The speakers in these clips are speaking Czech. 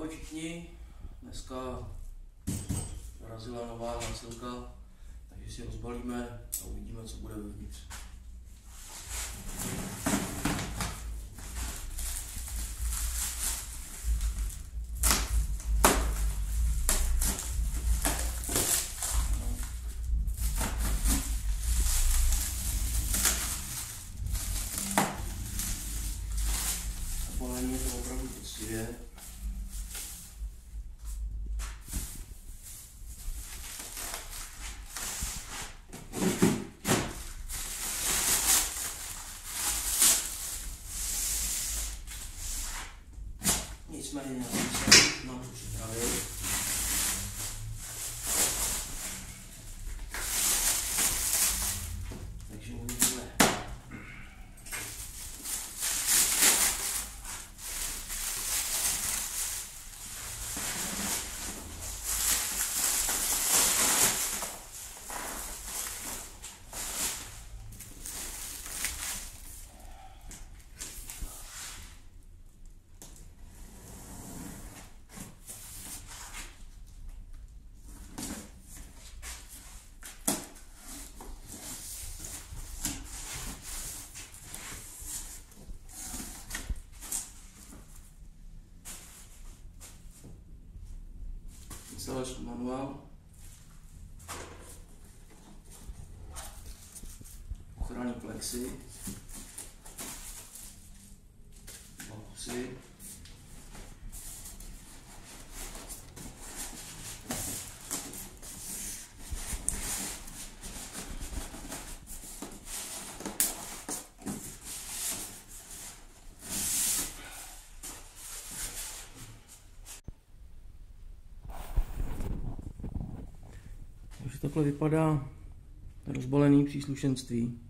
Ahoj všichni, dneska dorazila nová zásilka, takže si rozbalíme a uvidíme, co bude vevnitř. Zabalení je to opravdu poctivě. Nicméně já jsem se na to připravil. Takže uvidíme. Instalační manuál, ochranný plexy, boxy, takže takhle vypadá rozbalený příslušenství.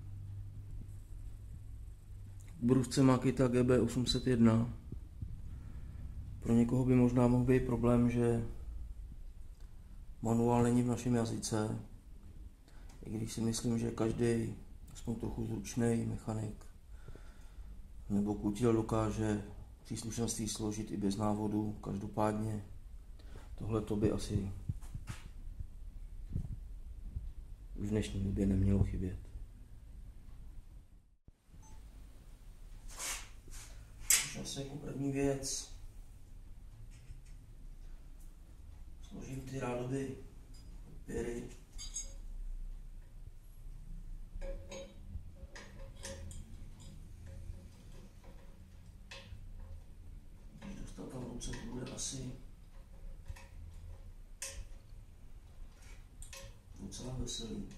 Brusce Makita GB801. Pro někoho by možná mohl být problém, že manuál není v našem jazyce, i když si myslím, že každý aspoň trochu zručný mechanik nebo kutil dokáže příslušenství složit i bez návodu. Každopádně tohle to by asi už v dnešní době nemělo chybět. Už asi jako první věc složím ty rádoby papíry. Když dostat tam ruce, to bude asi docela veselý.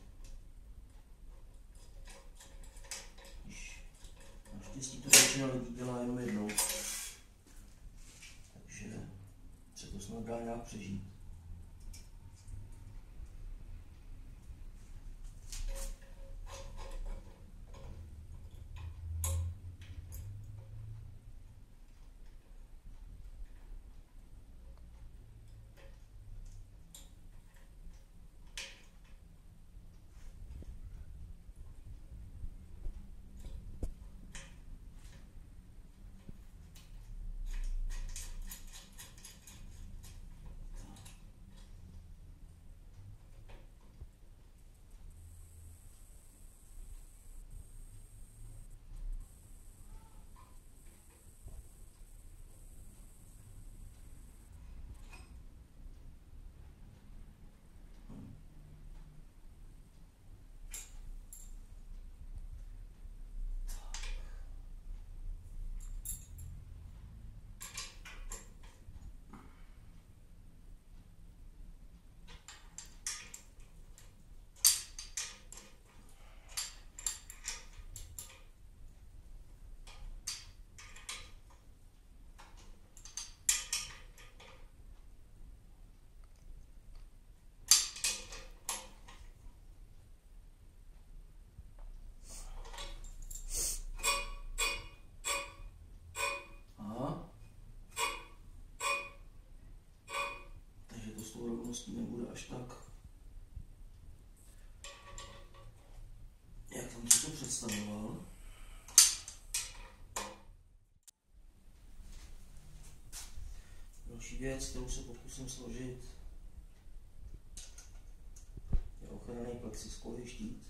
Naštěstí to většina lidí dělá jenom jednou, takže se to snad dá nějak přežít. Nebude až tak, jak jsem si to představoval. Další věc, kterou se pokusím složit, je ochranný plexiskolový štít.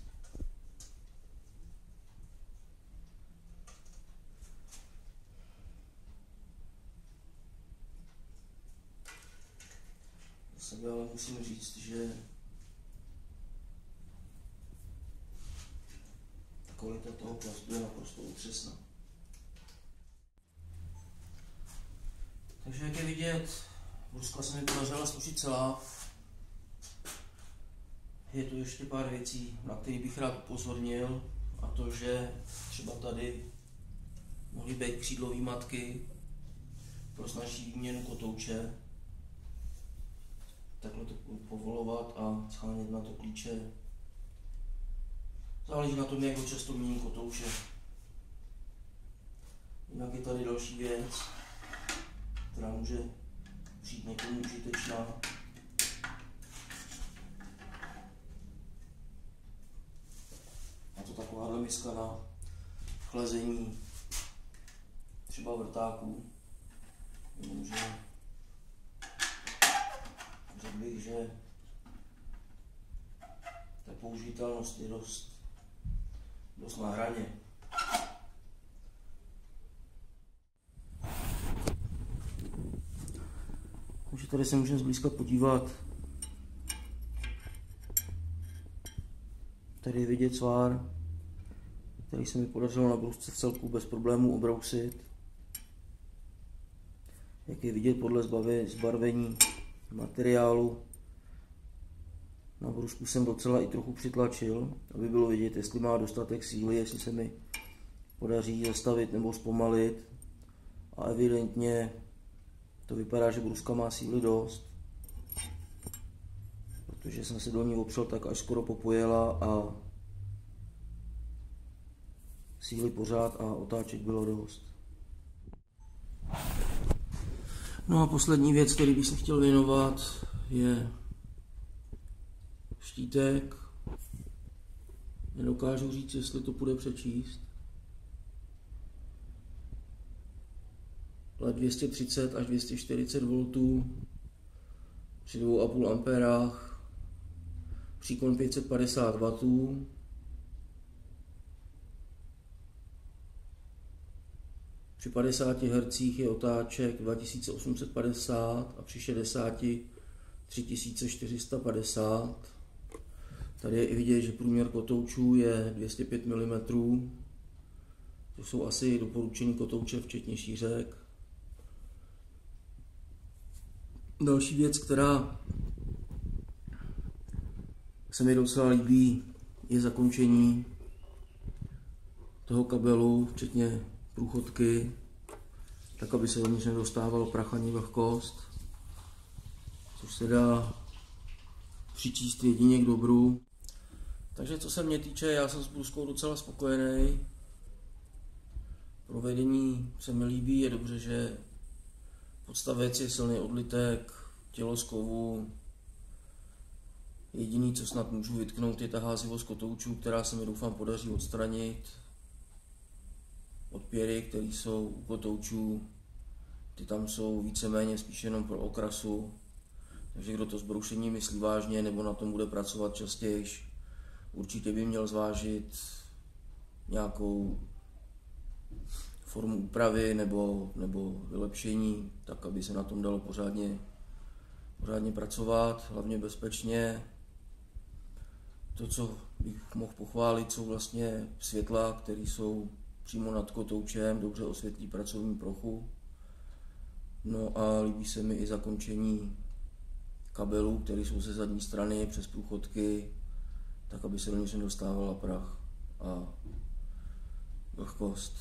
Zase ale musím říct, že ta kvalita toho plastu je naprosto otřesná. Takže jak je vidět, bruska se mi podařila složit celá. Je tu ještě pár věcí, na které bych rád upozornil, a to, že třeba tady mohly být křídlové matky pro snazší výměnu kotouče. Takhle to povolovat a schánět na to klíče. Záleží na tom, jak často mění kotouče. Jinak je tady další věc, která může přijít někomu užitečná. A to takováhle miska na chlazení třeba vrtáků. Jenomže řekl bych, že ta použitelnost je dost na hraně. Takže tady se můžeme zblízka podívat. Tady je vidět svár, který se mi podařilo na brusce v celku bez problémů obrousit. Jak je vidět podle zbarvení materiálu, na brusku jsem docela i trochu přitlačil, aby bylo vidět, jestli má dostatek síly, jestli se mi podaří zastavit nebo zpomalit. A evidentně to vypadá, že bruska má síly dost, protože jsem se do ní opřel tak až skoro popojela a síly pořád a otáček bylo dost. No a poslední věc, který bych se chtěl věnovat, je štítek. Nedokážu říct, jestli to půjde přečíst. LED 230 až 240 V při 2,5 ampérách, příkon 550 W, při 50 Hz je otáček 2850 a při 60 3450. Tady je i vidět, že průměr kotoučů je 205 mm. To jsou asi doporučení kotouče včetně šířek. Další věc, která se mi docela líbí, je zakončení toho kabelu, včetně průchodky, tak aby se do ní nedostával prach ani vlhkost, což se dá přičíst jedině k dobru. Takže co se mě týče, já jsem s bruskou docela spokojený. Provedení se mi líbí, je dobře, že podstavec je silný odlitek, tělo z kovu. Jediný, co snad můžu vytknout, je ta házivost kotoučů, která se mi doufám podaří odstranit. Odpěry, které jsou u kotoučů, ty tam jsou víceméně spíš jenom pro okrasu. Takže kdo to s broušením myslí vážně nebo na tom bude pracovat častěji, určitě by měl zvážit nějakou formu úpravy nebo vylepšení, tak aby se na tom dalo pořádně pracovat, hlavně bezpečně. To, co bych mohl pochválit, jsou vlastně světla, které jsou přímo nad kotoučem, dobře osvětlí pracovní plochu. No a líbí se mi i zakončení kabelů, které jsou ze zadní strany přes průchodky, tak aby se do nich nedostávala prach a vlhkost.